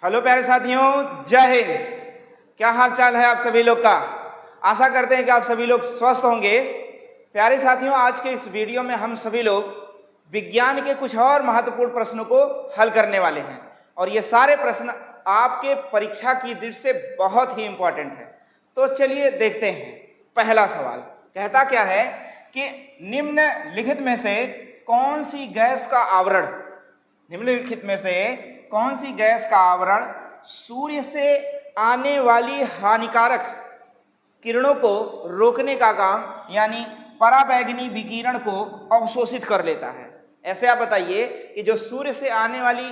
Hello प्यारे साथियों, जय हिंद। क्या हाल चाल है आप सभी लोग का। आशा करते हैं कि आप सभी लोग स्वस्थ होंगे। प्यारे साथियों, आज के इस वीडियो में हम सभी लोग विज्ञान के कुछ और महत्वपूर्ण प्रश्नों को हल करने वाले हैं और ये सारे प्रश्न आपके परीक्षा की दृष्टि से बहुत ही इंपॉर्टेंट है। तो चलिए देखते हैं। पहला सवाल कहता क्या है कि निम्नलिखित में से कौन सी गैस का आवरण निम्नलिखित में से कौन सी गैस का आवरण सूर्य से आने वाली हानिकारक किरणों को रोकने का काम यानी पराबैंगनी विकिरण को अवशोषित कर लेता है। ऐसे आप बताइए कि जो सूर्य से आने वाली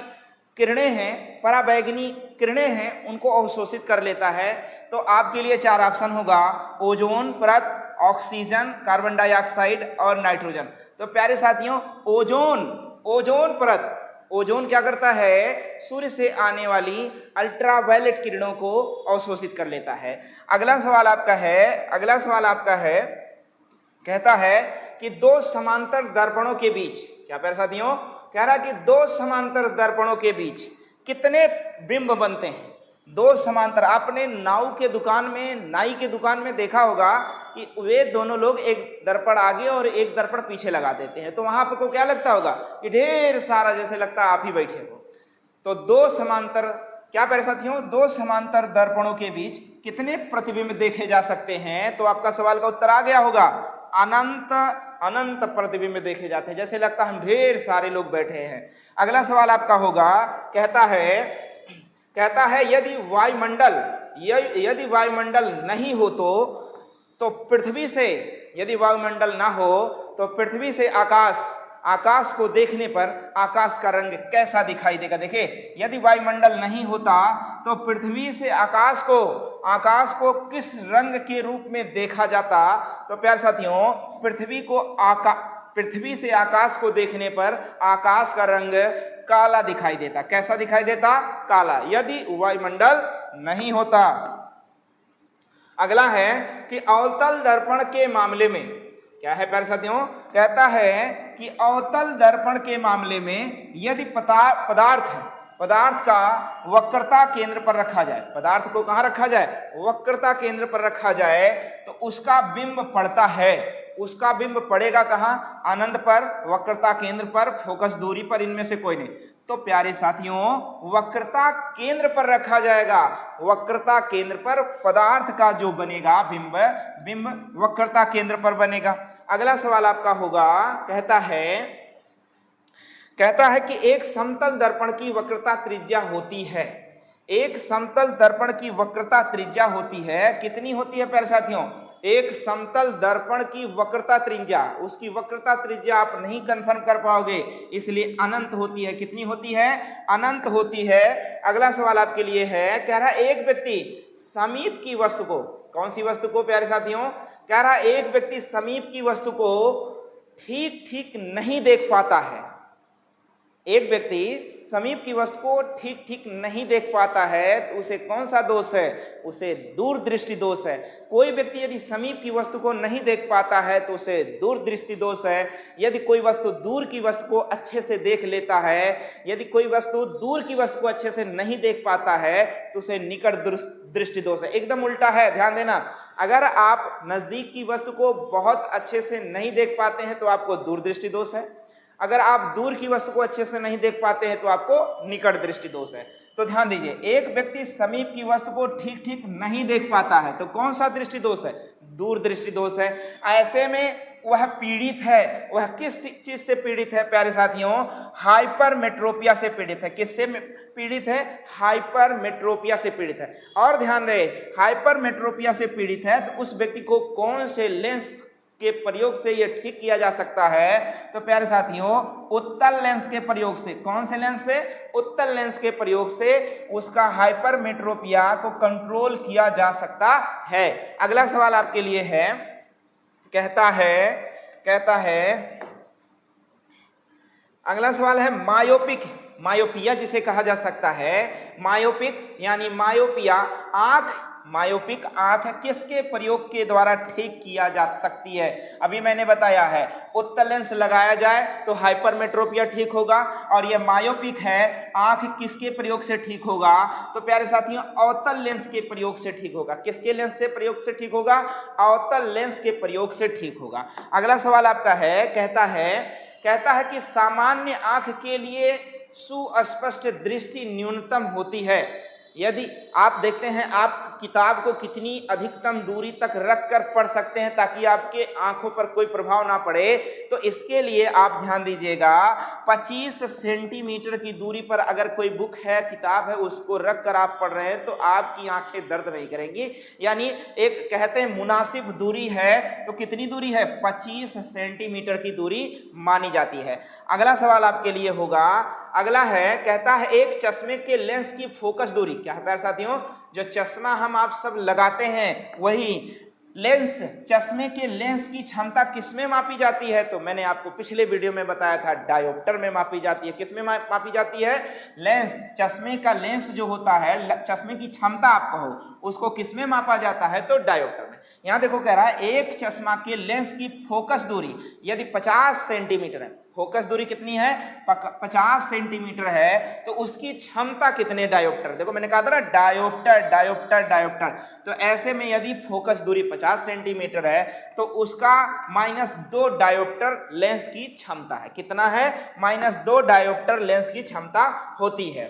किरणें हैं, पराबैंगनी किरणें हैं, उनको अवशोषित कर लेता है। तो आपके लिए चार ऑप्शन होगा: ओजोन परत, ऑक्सीजन, कार्बन डाइऑक्साइड और नाइट्रोजन। तो प्यारे साथियों, ओजोन परत, ओजोन क्या करता है? सूर्य से आने वाली अल्ट्रावायलेट किरणों को अवशोषित कर लेता है। अगला सवाल आपका है कहता है कि दो समांतर दर्पणों के बीच, क्या प्यारे साथियों, कह रहा है कि दो समांतर दर्पणों के बीच कितने बिंब बनते हैं? दो समांतर, आपने नाई के दुकान में देखा होगा कि वे दोनों लोग एक दर्पण आगे और एक दर्पण पीछे लगा देते हैं, तो वहां पर को क्या लगता होगा कि ढेर सारा, जैसे लगता है आप ही बैठे हो। तो दो समांतर, क्या प्यारे साथियों, दो समांतर दर्पणों के बीच कितने प्रतिबिंब देखे जा सकते हैं? तो आपका सवाल का उत्तर आ गया होगा, अनंत प्रतिबिंब देखे जाते हैं, जैसे लगता हम ढेर सारे लोग बैठे हैं। अगला सवाल आपका होगा, कहता है यदि वायुमंडल नहीं हो तो पृथ्वी से, यदि वायुमंडल ना हो तो पृथ्वी से आकाश को देखने पर आकाश का रंग कैसा दिखाई देगा? देखिए, यदि वायुमंडल नहीं होता तो पृथ्वी से आकाश को किस रंग के रूप में देखा जाता? तो प्यारे साथियों, पृथ्वी से आकाश को देखने पर आकाश का रंग काला दिखाई देता। कैसा दिखाई देता? काला, यदि वायुमंडल नहीं होता। अगला है कि अवतल दर्पण के मामले में, क्या है प्यारे साथियों? कहता है कि अवतल दर्पण के मामले में यदि पदार्थ का वक्रता केंद्र पर रखा जाए, पदार्थ को कहां रखा जाए? वक्रता केंद्र पर रखा जाए, तो उसका बिंब पड़ता है। उसका बिंब पड़ेगा कहां? अनंत पर, वक्रता केंद्र पर, फोकस दूरी पर, इनमें से कोई नहीं। तो प्यारे साथियों, वक्रता केंद्र पर रखा जाएगा। वक्रता केंद्र पर पदार्थ का जो बनेगा बिंब वक्रता केंद्र पर बनेगा। अगला सवाल आपका होगा, कहता है कि एक समतल दर्पण की वक्रता त्रिज्या होती है। एक समतल दर्पण की वक्रता त्रिज्या होती है, कितनी होती है प्यारे साथियों? एक समतल दर्पण की वक्रता त्रिज्या, उसकी वक्रता त्रिज्या आप नहीं कंफर्म कर पाओगे, इसलिए अनंत होती है। कितनी होती है? अनंत होती है। अगला सवाल आपके लिए है, कह रहा है एक व्यक्ति समीप की वस्तु को, कौन सी वस्तु को प्यारे साथियों? कह रहा है एक व्यक्ति समीप की वस्तु को ठीक ठीक नहीं देख पाता है। एक व्यक्ति समीप की वस्तु को ठीक ठीक नहीं देख पाता है, तो उसे कौन सा दोष है? उसे दूरदृष्टि दोष है। कोई व्यक्ति यदि समीप की वस्तु को नहीं देख पाता है तो उसे दूरदृष्टि दोष है। यदि कोई वस्तु दूर की वस्तु को अच्छे से देख लेता है, यदि कोई वस्तु दूर की वस्तु को अच्छे से नहीं देख पाता है तो उसे निकट दृष्टि दोष है। एकदम उल्टा है, ध्यान देना। अगर आप नजदीक की वस्तु को बहुत अच्छे से नहीं देख पाते हैं तो आपको दूरदृष्टि दोष है। अगर आप दूर की वस्तु को अच्छे से नहीं देख पाते हैं तो आपको निकट दृष्टि दोष है। तो ध्यान दीजिए, एक व्यक्ति समीप की वस्तु को ठीक ठीक नहीं देख पाता है, तो कौन सा दृष्टि दोष है? दूर दृष्टि दोष है। ऐसे में वह पीड़ित है। वह किस चीज से पीड़ित है प्यारे साथियों? हाइपरमेट्रोपिया से पीड़ित है। किससे पीड़ित है? हाइपरमेट्रोपिया से पीड़ित है। और ध्यान रहे, हाइपरमेट्रोपिया से पीड़ित है तो उस व्यक्ति को कौन से लेंस के प्रयोग से यह ठीक किया जा सकता है? तो प्यारे साथियों, उत्तल लेंस के प्रयोग से। कौन से लेंस से? उत्तल लेंस के प्रयोग से उसका हाइपरमेट्रोपिया को कंट्रोल किया जा सकता है। अगला सवाल आपके लिए है, कहता है अगला सवाल है मायोपिया जिसे कहा जा सकता है। मायोपिक यानी मायोपिया, आंख मायोपिक आंख किसके प्रयोग के द्वारा ठीक किया जा सकती है? अभी मैंने बताया है, उत्तल लेंस लगाया जाए तो हाइपरमेट्रोपिया ठीक होगा, और यह मायोपिक है, आंख किसके प्रयोग से ठीक होगा? तो प्यारे साथियों अवतल लेंस के प्रयोग से ठीक होगा। किसके लेंस से प्रयोग से ठीक होगा? अवतल लेंस के प्रयोग से ठीक होगा। अगला सवाल आपका है, कहता है कि सामान्य आंख के लिए सुस्पष्ट दृष्टि न्यूनतम होती है। यदि आप देखते हैं, आप किताब को कितनी अधिकतम दूरी तक रख कर पढ़ सकते हैं ताकि आपके आंखों पर कोई प्रभाव ना पड़े, तो इसके लिए आप ध्यान दीजिएगा 25 सेंटीमीटर की दूरी पर अगर कोई बुक है, किताब है, उसको रख कर आप पढ़ रहे हैं तो आपकी आंखें दर्द नहीं करेंगी। यानी एक कहते हैं मुनासिब दूरी है, तो कितनी दूरी है? 25 सेंटीमीटर की दूरी मानी जाती है। अगला सवाल आपके लिए होगा, अगला है, कहता है एक चश्मे के लेंस की फोकस दूरी क्या है? प्यारे साथियों, जो चश्मा हम आप सब लगाते हैं वही लेंस, चश्मे के लेंस की क्षमता किसमें मापी जाती है? तो मैंने आपको पिछले वीडियो में बताया था, डायोप्टर में मापी जाती है। किसमें मापी जाती है? लेंस, चश्मे का लेंस जो होता है, चश्मे की क्षमता आप कहो, उसको किसमें मापा जाता है? तो डायोप्टर में। यहां देखो कह रहा है एक चश्मा के लेंस की फोकस दूरी यदि 50 सेंटीमीटर है, फोकस दूरी कितनी है? 50 सेंटीमीटर है, तो उसकी क्षमता कितने डायोप्टर? देखो मैंने कहा था ना, डायोप्टर डायोप्टर डायोप्टर। तो ऐसे में यदि फोकस दूरी 50 सेंटीमीटर है तो उसका -2 डायोप्टर लेंस की क्षमता है। कितना है? -2 डायोप्टर लेंस की क्षमता होती है।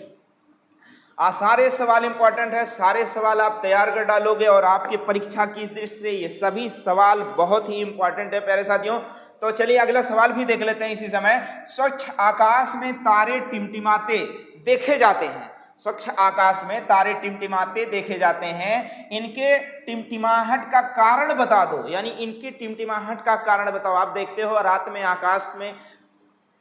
सारे सवाल इंपॉर्टेंट है, सारे सवाल आप तैयार कर डालोगे और आपकी परीक्षा की दृष्टि से ये सभी सवाल बहुत ही इंपॉर्टेंट है प्यारे साथियों। तो चलिए अगला सवाल भी देख लेते हैं इसी समय। स्वच्छ आकाश में तारे टिमटिमाते देखे जाते हैं। स्वच्छ आकाश में तारे टिमटिमाते देखे जाते हैं, इनके टिमटिमाहट का कारण बता दो। यानी इनकी टिमटिमाहट का कारण बताओ। आप देखते हो रात में आकाश में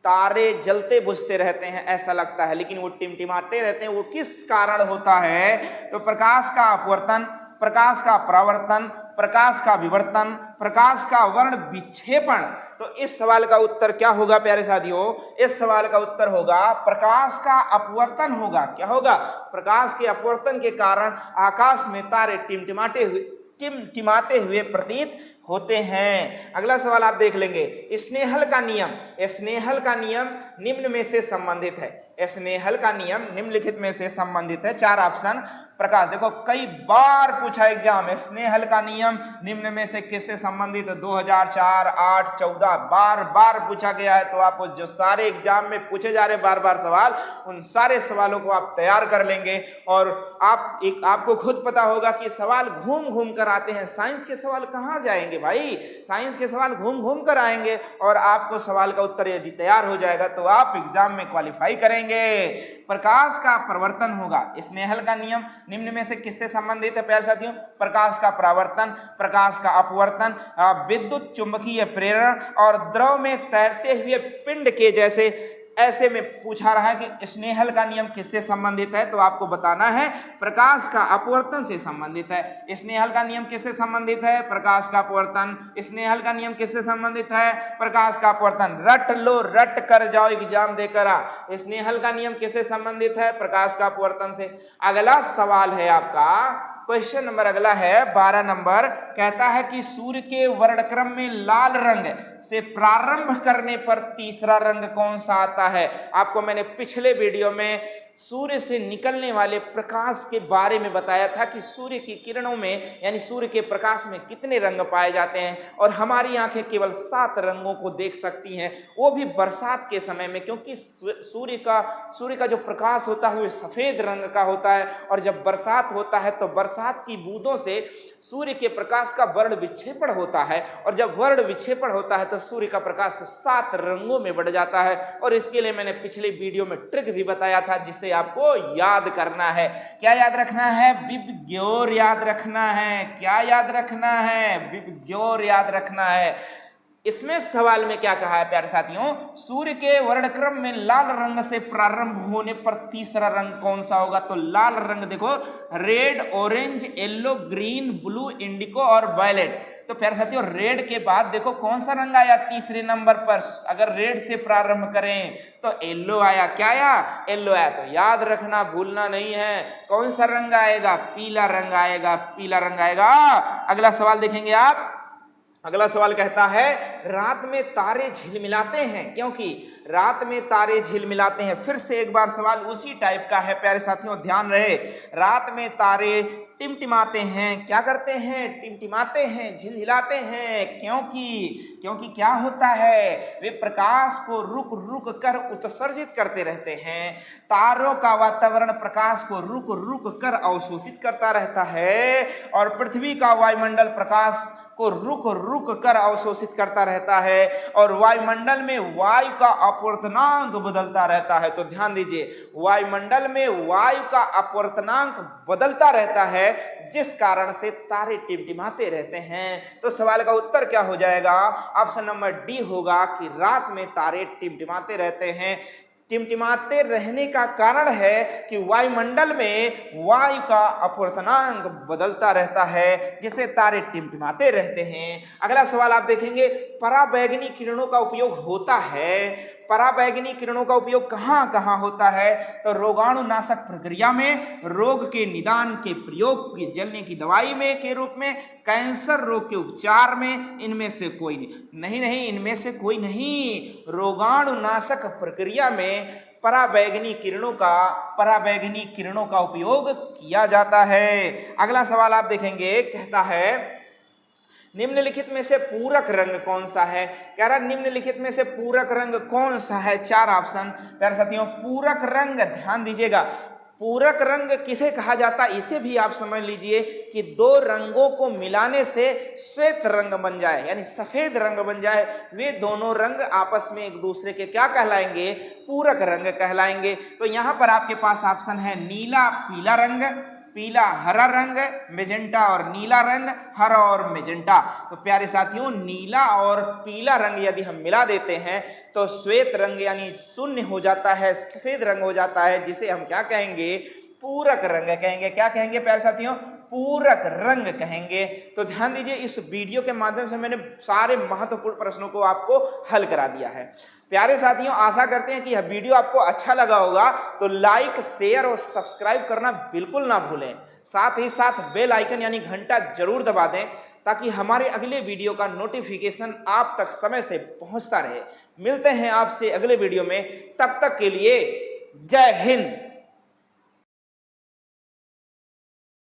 तारे जलते बुझते रहते हैं, ऐसा लगता है, लेकिन वो टिमटिमाते रहते हैं। वो किस कारण होता है? तो प्रकाश का अपवर्तन, प्रकाश का परावर्तन, प्रकाश का विवर्तन, प्रकाश का वर्ण विक्षेपण। तो इस सवाल का उत्तर क्या होगा प्यारे साथियों? इस सवाल का उत्तर होगा प्रकाश का अपवर्तन होगा। क्या होगा? प्रकाश के अपवर्तन के कारण आकाश में तारे टिमटिमाते हुए प्रतीत होते हैं। अगला सवाल आप देख लेंगे, स्नेहल का नियम। स्नेहल का नियम निम्न में से संबंधित है। स्नेहल का नियम निम्नलिखित में से संबंधित है। 4 ऑप्शन। प्रकाश, देखो कई बार पूछा एग्जाम है, स्नेहल का नियम निम्न में से किससे संबंधित है? 2004, 8, 14 बार बार पूछा गया है। तो आपको जो सारे एग्जाम में पूछे जा रहे बार बार सवाल, उन सारे सवालों को आप तैयार कर लेंगे और आपको खुद पता होगा कि सवाल घूम घूम कर आते हैं। साइंस के सवाल कहाँ जाएंगे भाई? साइंस के सवाल घूम घूम कर आएंगे और आपको सवाल का उत्तर यदि तैयार हो जाएगा तो आप एग्जाम में क्वालिफाई करेंगे। प्रकाश का परिवर्तन होगा। स्नेहल का नियम निम्न में से किससे संबंधित है प्यारे साथियों? प्रकाश का परावर्तन, प्रकाश का अपवर्तन, विद्युत चुंबकीय प्रेरण और द्रव में तैरते हुए पिंड के जैसे। ऐसे में पूछा रहा है कि स्नेहल का नियम किससे संबंधित है? तो आपको बताना है प्रकाश का अपवर्तन से संबंधित है। स्नेहल का नियम किससे संबंधित है? प्रकाश का अपवर्तन। स्नेहल का नियम किससे संबंधित है? प्रकाश का अपवर्तन। रट लो, रट कर जाओ, एग्जाम देकर आ। स्नेहल का नियम किससे संबंधित है? प्रकाश का अपवर्तन से। अगला सवाल है आपका, क्वेश्चन नंबर अगला है 12 नंबर। कहता है कि सूर्य के वर्णक्रम में लाल रंग से प्रारंभ करने पर तीसरा रंग कौन सा आता है? आपको मैंने पिछले वीडियो में सूर्य से निकलने वाले प्रकाश के बारे में बताया था कि सूर्य की किरणों में यानी सूर्य के प्रकाश में कितने रंग पाए जाते हैं और हमारी आंखें केवल 7 रंगों को देख सकती हैं, वो भी बरसात के समय में, क्योंकि सूर्य का जो प्रकाश होता है वो सफेद रंग का होता है और जब बरसात होता है तो बरसात की बूंदों से सूर्य के प्रकाश का वर्ण विक्षेपण होता है और जब वर्ण विक्षेपण होता है तो सूर्य का प्रकाश 7 रंगों में बढ़ जाता है। और इसके लिए मैंने पिछले वीडियो में ट्रिक भी बताया था जिसे आपको याद करना है। क्या याद रखना है? विबग्योर याद रखना है। क्या याद रखना है? विबग्योर याद रखना है। इसमें सवाल में क्या कहा है प्यारे साथियों? सूर्य के वर्णक्रम में लाल रंग से प्रारंभ होने पर तीसरा रंग कौन सा होगा? तो लाल रंग देखो, red, orange, yellow, green, blue, indigo और वायलेट। तो प्यारे साथियों रेड के बाद देखो कौन सा रंग आया तीसरे नंबर पर, अगर रेड से प्रारंभ करें तो येलो आया। क्या आया? येलो आया। तो याद रखना, भूलना नहीं है, कौन सा रंग आएगा? पीला रंग आएगा, पीला रंग आएगा। अगला सवाल देखेंगे आप। अगला सवाल कहता है रात में तारे झिलमिलाते हैं, क्योंकि रात में तारे झिलमिलाते हैं। फिर से एक बार सवाल उसी टाइप का है प्यारे साथियों, ध्यान रहे। रात में तारे टिमटिमाते हैं, क्या करते हैं? टिमटिमाते हैं, झिलझिलाते हैं, क्योंकि क्या होता है? वे प्रकाश को रुक रुक कर उत्सर्जित करते रहते हैं। तारों का वातावरण प्रकाश को रुक रुक कर अवशोषित करता रहता है और पृथ्वी का वायुमंडल प्रकाश को रुक रुक कर अवशोषित करता रहता है और वायुमंडल में वायु का अपवर्तनांक बदलता रहता है। तो ध्यान दीजिए, वायुमंडल में वायु का अपवर्तनांक बदलता रहता है, जिस कारण से तारे टिमटिमाते रहते हैं। तो सवाल का उत्तर क्या हो जाएगा? ऑप्शन नंबर डी होगा कि रात में तारे टिमटिमाते रहते हैं। टिमटिमाते रहने का कारण है कि वायुमंडल में वायु का अपवर्तनांक बदलता रहता है, जिससे तारे टिमटिमाते रहते हैं। अगला सवाल आप देखेंगे, पराबैंगनी किरणों का उपयोग होता है। पराबैंगनी किरणों का उपयोग कहाँ कहाँ होता है? तो रोगाणुनाशक प्रक्रिया में, रोग के निदान के प्रयोग, जलने की दवाई में के रूप में, कैंसर रोग के उपचार में, इनमें से कोई नहीं, इनमें से कोई नहीं। रोगाणुनाशक प्रक्रिया में पराबैंगनी किरणों का उपयोग किया जाता है। अगला सवाल आप देखेंगे, कहता है निम्नलिखित में से पूरक रंग कौन सा है? कह रहा निम्नलिखित में से पूरक रंग कौन सा है? 4 ऑप्शन प्यारे साथियों। पूरक रंग, ध्यान दीजिएगा, पूरक रंग किसे कहा जाता है? इसे भी आप समझ लीजिए कि दो रंगों को मिलाने से श्वेत रंग बन जाए, यानी सफेद रंग बन जाए, वे दोनों रंग आपस में एक दूसरे के क्या कहलाएंगे? पूरक रंग कहलाएंगे। तो यहां पर आपके पास ऑप्शन है नीला पीला रंग, पीला हरा रंग, मेजेंटा और नीला रंग, हरा और मेजेंटा। तो प्यारे साथियों, नीला और पीला रंग यदि हम मिला देते हैं तो श्वेत रंग यानी शून्य हो जाता है, सफेद रंग हो जाता है, जिसे हम क्या कहेंगे? पूरक रंग कहेंगे। क्या कहेंगे प्यारे साथियों? पूरक रंग कहेंगे। तो ध्यान दीजिए, इस वीडियो के माध्यम से मैंने सारे महत्वपूर्ण प्रश्नों को आपको हल करा दिया है। प्यारे साथियों, आशा करते हैं कि यह वीडियो आपको अच्छा लगा होगा, तो लाइक, शेयर और सब्सक्राइब करना बिल्कुल ना भूलें। साथ ही साथ बेल आइकन यानी घंटा जरूर दबा दें, ताकि हमारे अगले वीडियो का नोटिफिकेशन आप तक समय से पहुंचता रहे। मिलते हैं आपसे अगले वीडियो में, तब तक के लिए जय हिंद।